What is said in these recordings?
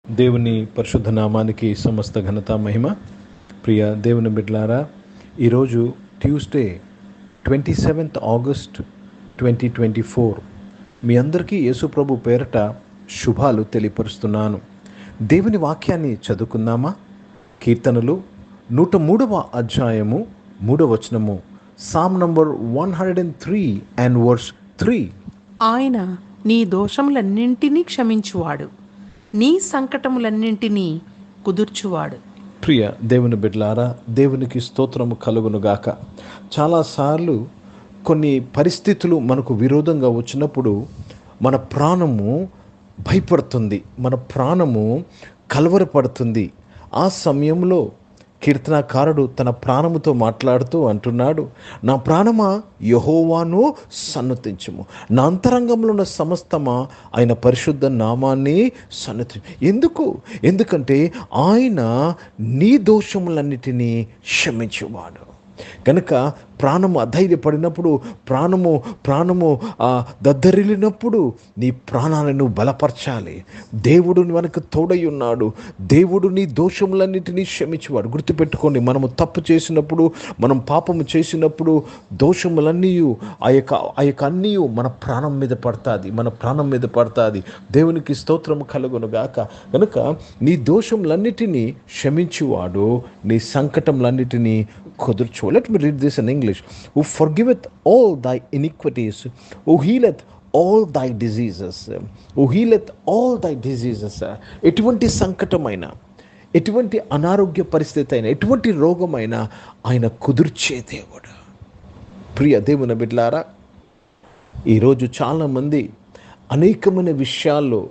దేవుని పరిశుద్ధ నామానికి సమస్త ఘనత మహిమ. ప్రియ దేవుని బిడ్డలారా, ఈరోజు ట్యూస్డే 27th ఆగస్ట్ 2024 మీ అందరికీ యేసుప్రభు పేరట శుభాలు తెలియపరుస్తున్నాను. దేవుని వాక్యాన్ని చదువుకుందామా? కీర్తనలు 103వ అధ్యాయము 3వ వచనము, సామ్ నంబర్ 103 and verse 3. ఆయన నీ దోషములన్నింటినీ క్షమించువాడు, నీ సంకటములన్నింటినీ కుదుర్చువాడు. ప్రియ దేవుని బిడ్డలారా, దేవునికి స్తోత్రము కలుగునుగాక. చాలాసార్లు కొన్ని పరిస్థితులు మనకు విరోధంగా వచ్చినప్పుడు మన ప్రాణము భయపడుతుంది, మన ప్రాణము కలవరపడుతుంది. ఆ సమయంలో కీర్తనకారుడు తన ప్రాణముతో మాట్లాడుతూ అంటున్నాడు, నా ప్రాణమా యెహోవాను సన్నతించుము, నా అంతరంగంలో ఉన్న సమస్తమా ఆయన పరిశుద్ధ నామాన్ని ఎందుకంటే ఆయన నీ దోషములన్నిటినీ క్షమించువాడు. కనుక ప్రాణము అధైర్యపడినప్పుడు, ప్రాణము దద్దరిల్లినప్పుడు నీ ప్రాణాలను బలపరచాలి. దేవుడు మనకు తోడై ఉన్నాడు. దేవుడు నీ దోషములన్నిటినీ క్షమించేవాడు. గుర్తుపెట్టుకోండి, మనము తప్పు చేసినప్పుడు, మనం పాపము చేసినప్పుడు దోషములన్నీ ఆ యొక్క అన్నీ మన ప్రాణం మీద పడుతుంది. దేవునికి స్తోత్రము కలుగునుగాక. కనుక నీ దోషములన్నిటినీ క్షమించువాడు, నీ సంకటములన్నిటినీ కుదుర్చు. Let me read this in English. Who forgiveth all thy iniquities, who healeth all thy diseases. Who healeth all thy diseases. ఎటువంటి సంకటమైన, ఎటువంటి అనారోగ్య పరిస్థితి అయినా, ఎటువంటి రోగమైనా ఆయన కుదుర్చే దేవుడు. ప్రియ దేవుని బిడ్డలారా, ఈరోజు చాలామంది అనేకమైన విషయాల్లో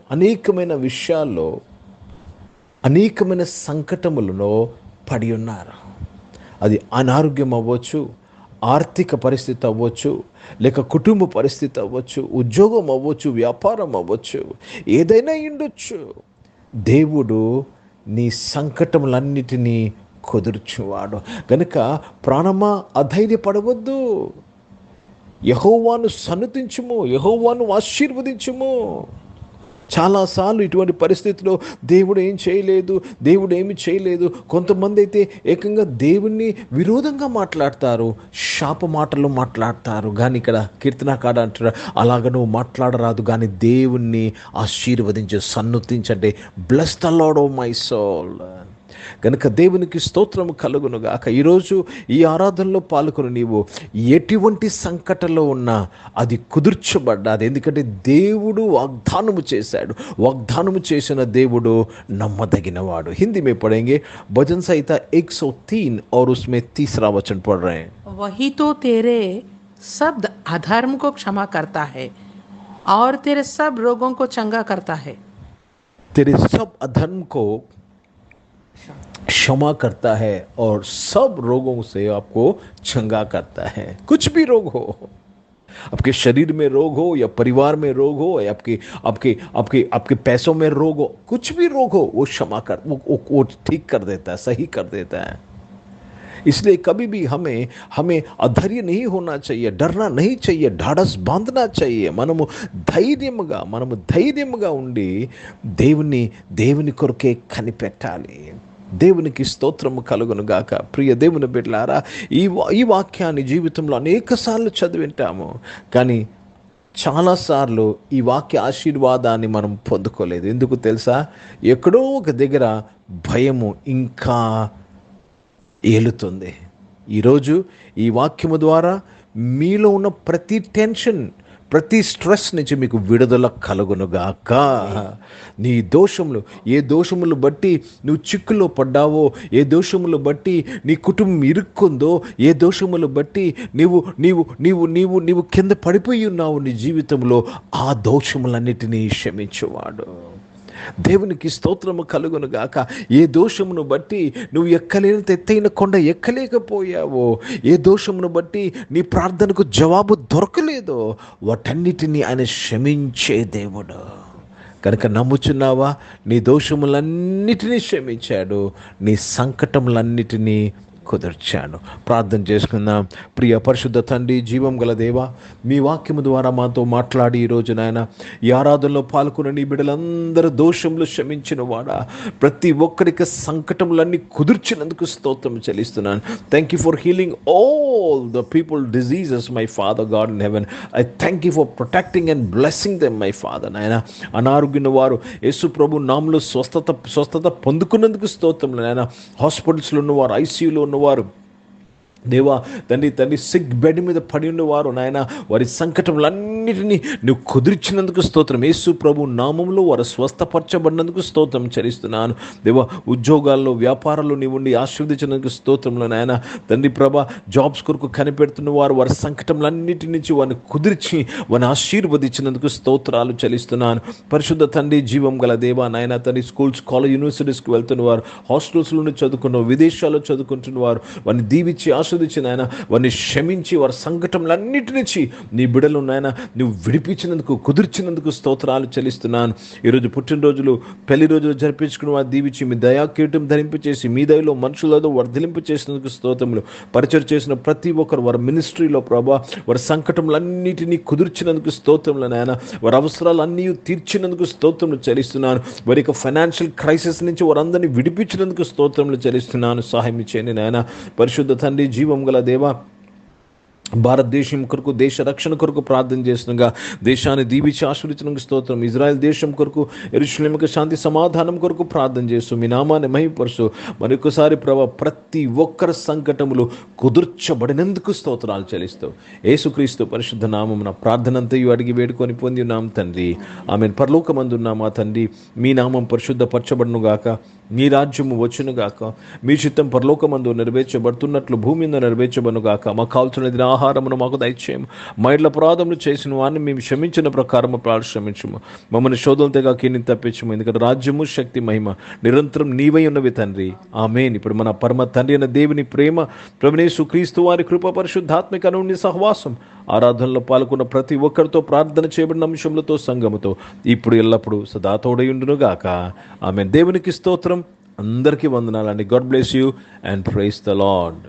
అనేకమైన సంకటములలో పడి ఉన్నారు. అది అనారోగ్యం అవ్వచ్చు, ఆర్థిక పరిస్థితి అవ్వచ్చు, లేక కుటుంబ పరిస్థితి అవ్వచ్చు, ఉద్యోగం అవ్వచ్చు, వ్యాపారం అవ్వచ్చు, ఏదైనా ఉండొచ్చు. దేవుడు నీ సంకటములన్నిటినీ కుదుర్చువాడు. కనుక ప్రాణమా అధైర్యపడవద్దు, యెహోవాను సన్నతించుము, యెహోవాను ఆశీర్వదించుము. చాలాసార్లు ఇటువంటి పరిస్థితిలో దేవుడు ఏమి చేయలేదు. కొంతమంది అయితే ఏకంగా దేవుణ్ణి విరోధంగా మాట్లాడతారు, శాప మాటలు మాట్లాడతారు. కానీ ఇక్కడ కీర్తనకారుడు అంటారు, అలాగ నువ్వు మాట్లాడరాదు, కానీ దేవుణ్ణి ఆశీర్వదించు, సన్నుతించండి. Bless the Lord O my soul. కనుక దేవునికి స్తోత్రము కలుగునుగాక. ఈరోజు ఈ ఆరాధనలో పాల్గొని నీవు ఎటువంటి సంకటంలో ఉన్నా అది కుదుర్చబడ్డాది. ఎందుకంటే దేవుడు వాగ్దానము చేసిన దేవుడు నమ్మదగినవాడు. హిందీ में पढ़ेंगे भजन संहिता 103 और उसमें 3रा वचन पढ़ रहे हैं. वही तो तेरे सब अधर्म को क्षमा करता है और तेरे सब रोगों को चंगा करता है. तेरे सब अधर्म को क्षमा करता है और सब रोगों से आपको चंगा करता है. कुछ भी रोग हो, आपके शरीर में रोग हो या परिवार में रोग हो या आपके पैसों में रोग हो, कुछ भी रोग हो वो क्षमा कर वो ठीक कर देता है, सही कर देता है. इसलिए कभी भी हमें अधैर्य नहीं होना चाहिए, डरना नहीं चाहिए, ढाढ़स बांधना चाहिए. మనము ధైర్యముగా ఉండి దేవుని కొరకే కనిపెట్టాలి. దేవునికి స్తోత్రము కలుగునుగాక. ప్రియ దేవుని బిడ్డలారా, ఈ వాక్యాన్ని జీవితంలో అనేకసార్లు చదివింటాము, కానీ చాలాసార్లు ఈ వాక్య ఆశీర్వాదాన్ని మనం పొందుకోలేదు. ఎందుకు తెలుసా? ఎక్కడో ఒక దగ్గర భయము ఇంకా ఏలుతుంది. ఈరోజు ఈ వాక్యము ద్వారా మీలో ఉన్న ప్రతి టెన్షన్, ప్రతి స్ట్రెస్ నుంచి మీకు విడుదల కలుగునుగాక. నీ ఏ దోషములు బట్టి నువ్వు చిక్కులో పడ్డావో, ఏ దోషములు బట్టి నీ కుటుంబం ఇరుక్కుందో, ఏ దోషములు బట్టి నీవు కింద పడిపోయి ఉన్నావు నీ జీవితంలో, ఆ దోషములన్నిటినీ క్షమించువాడు. దేవునికి స్తోత్రము కలుగునుగాక. ఏ దోషమును బట్టి నువ్వు ఎక్కలేనంత ఎత్తైన కొండ ఎక్కలేకపోయావో, ఏ దోషమును బట్టి నీ ప్రార్థనకు జవాబు దొరకలేదో, వాటన్నిటినీ ఆయన క్షమించే దేవుడు. కనుక నమ్ముచున్నావా? నీ దోషములన్నిటినీ క్షమించాడు, నీ సంకటములన్నిటినీ కుదిర్చాను. ప్రార్థన చేసుకుందాం. ప్రియ పరిశుద్ధ తండ్రి, జీవం గల దేవ, మీ వాక్యము ద్వారా మాతో మాట్లాడి ఈరోజు నాయన ఈ ఆరాధనలో పాల్గొన్న నీ బిడ్డలందరూ దోషములు క్షమించిన వాడా, ప్రతి ఒక్కరికి సంకటములన్నీ కుదిర్చినందుకు స్తోత్రం చెల్లిస్తున్నాను. Thank you for healing all the people diseases my father God in heaven. I thank you for protecting and blessing them my father. నాయన అనారోగ్యం వారు యేసు ప్రభు నామములో స్వస్థత పొందుకున్నందుకు స్తోత్రం నాయన. హాస్పిటల్స్లో ఉన్నవారు, ఐసీయూలో ఉన్నవారు దేవా తండ్రి సిక్ బెడ్ మీద పడి ఉన్నవారు నాయన, వారి సంకటములన్నిటినీ నువ్వు కుదిర్చినందుకు స్తోత్రం. యేసు ప్రభు నామంలో వారు స్వస్థపరచబడినందుకు స్తోత్రం చెల్లిస్తున్నాను. దేవా ఉద్యోగాల్లో, వ్యాపారాల్లో నీవు ఉండి ఆశీర్వదించినందుకు స్తోత్రంలో నాయన. తండ్రి ప్రభా జాబ్స్ కొరకు కనిపెడుతున్న వారు వారి సంకటములన్నిటి నుంచి వారిని కుదిర్చి వారిని ఆశీర్వదించినందుకు స్తోత్రాలు చెల్లిస్తున్నాను. పరిశుద్ధ తండ్రి, జీవం గల దేవా నాయన తండ్రి, స్కూల్స్, కాలేజ్, యూనివర్సిటీస్కి వెళ్తున్నవారు, హాస్టల్స్లోనే చదువుకున్న, విదేశాల్లో చదువుకుంటున్నవారు వారిని దీవించి నాయన, వారిని క్షమించి వారి సంకటములన్నిటి నుంచి నీ బిడ్డలు నాయన నువ్వు విడిపించినందుకు, కుదిర్చినందుకు స్తోత్రాలు చెల్లిస్తున్నాను. ఈరోజు పుట్టినరోజులు, పెళ్లి రోజులు జరిపించుకుని వారు దీవించి మీ దయాకీటం ధరింపచేసి మీ దయలో మనుషులలో వర్ధలింపు చేసినందుకు స్తోత్రములు. పరిచయం చేసిన ప్రతి ఒక్కరు వారి మినిస్ట్రీలో ప్రభా వారి సంకటములన్నిటినీ కుదిర్చినందుకు స్తోత్రములు నాయన. వారి అవసరాలన్నీ తీర్చినందుకు స్తోత్రములు చెల్లిస్తున్నాను. వారి యొక్క ఫైనాన్షియల్ క్రైసిస్ నుంచి వారందరినీ విడిపించినందుకు స్తోత్రములు చెల్లిస్తున్నాను. సహాయం చేయండి నాయన. పరిశుద్ధ తండ్రి, జీవం గల దేవా, భారతదేశం కొరకు, దేశ రక్షణ కొరకు ప్రార్థన చేస్తుండగా దేశాన్ని దీవించి ఆశీర్వదించడానికి స్తోత్రం. ఇజ్రాయెల్ దేశం కొరకు, యెరూషలేముకు శాంతి సమాధానం కొరకు ప్రార్థన చేస్తూ మీ నామాన్ని మహిమపరుస్తూ మరొకసారి ప్రభా ప్రతి ఒక్కరి సంకటములు కుదుర్చబడినందుకు స్తోత్రాలు చెల్లిస్తూ యేసుక్రీస్తు పరిశుద్ధ నామమున ప్రార్థన అంతయు అడిగి వేడుకొని పొంది ఉన్నాం తండ్రి. ఆమెను. పరలోకమందున్న మా తండ్రి, మీ నామం పరిశుద్ధపరచబడును గాక, మీ రాజ్యము వచ్చును గాక, మీ చిత్తం పరలోకమందు నెరవేర్చబడుతున్నట్లు భూమి మీద నెరవేర్చబడును గాక. మాకు కావాల్సిన ఆహారమును మాకు దయచేయము. మా ఇళ్ళ అపరాధములు చేసిన వారిని మేము క్షమించిన ప్రకారము క్షమించము. మమ్మల్ని శోధనలు తెగ కీని తప్పించము. ఎందుకంటే రాజ్యము, శక్తి, మహిమ నిరంతరం నీవై ఉన్నవి తండ్రి. ఆమేన్. ఇప్పుడు మన పరమ తండ్రి అయిన దేవుని ప్రేమ, ప్రభువైన యేసు క్రీస్తు వారి కృప, పరిశుద్ధాత్మిక అన్యోన్య సహవాసం, ఆరాధనలో పాల్గొన్న ప్రతి ఒక్కరితో, ప్రార్థన చేయబడిన అంశములతో, సంఘముతో ఇప్పుడు ఎల్లప్పుడూ సదా తోడయుండును గాక. ఆమేన్. దేవునికి స్తోత్రం. అందరికీ వందనాలండి. God bless you and praise the lord.